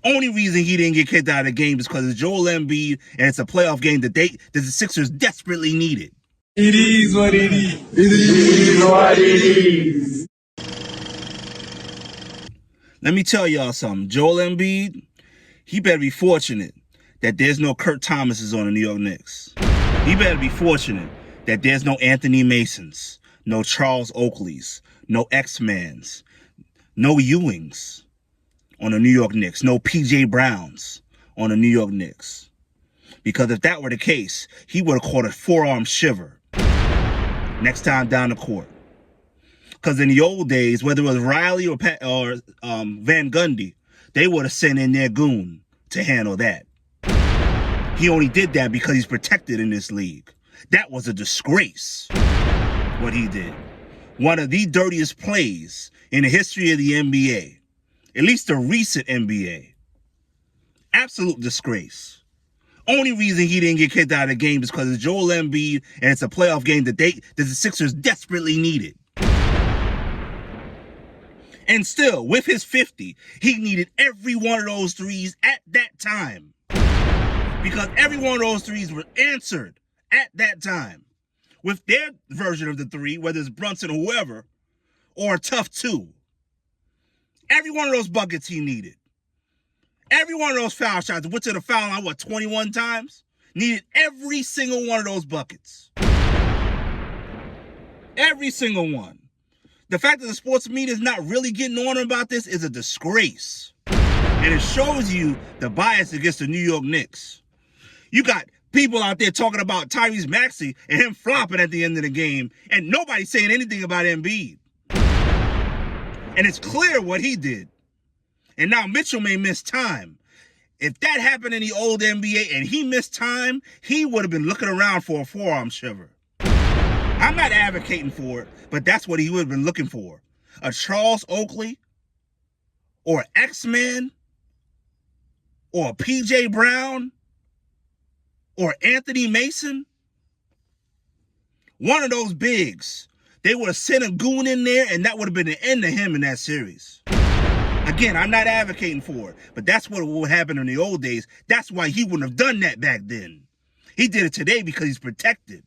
Only reason he didn't get kicked out of the game is because it's Joel Embiid, and it's a playoff game that the Sixers desperately needed. It is what it is. It is what it is. Let me tell y'all something. Joel Embiid, he better be fortunate that there's no Kurt Thomases on the New York Knicks. He better be fortunate that there's no Anthony Masons, no Charles Oakleys, no X-Mans, no Ewings on the New York Knicks, no PJ Browns on the New York Knicks. Because if that were the case, he would have caught a forearm shiver next time down the court. Because in the old days, whether it was Riley or Van Gundy, they would have sent in their goon to handle that. He only did that because he's protected in this league. That was a disgrace, what he did. One of the dirtiest plays in the history of the NBA. At least the recent NBA. Absolute disgrace. Only reason he didn't get kicked out of the game is because it's Joel Embiid, and it's a playoff game that the Sixers desperately needed. And still, with his 50, he needed every one of those threes at that time. Because every one of those threes were answered at that time. With their version of the three, whether it's Brunson or whoever, or a tough two. Every one of those buckets he needed. Every one of those foul shots, went to the foul line, 21 times? Needed every single one of those buckets. Every single one. The fact that the sports media is not really getting on about this is a disgrace. And it shows you the bias against the New York Knicks. You got people out there talking about Tyrese Maxey and him flopping at the end of the game, and nobody saying anything about Embiid. And it's clear what he did. And now Mitchell may miss time. If that happened in the old NBA and he missed time, he would have been looking around for a forearm shiver. I'm not advocating for it, but that's what he would have been looking for. A Charles Oakley, or X-Man, or a PJ Brown, or Anthony Mason. One of those bigs. They would have sent a goon in there, and that would have been the end of him in that series. Again, I'm not advocating for it, but that's what would happen in the old days. That's why he wouldn't have done that back then. He did it today because he's protected.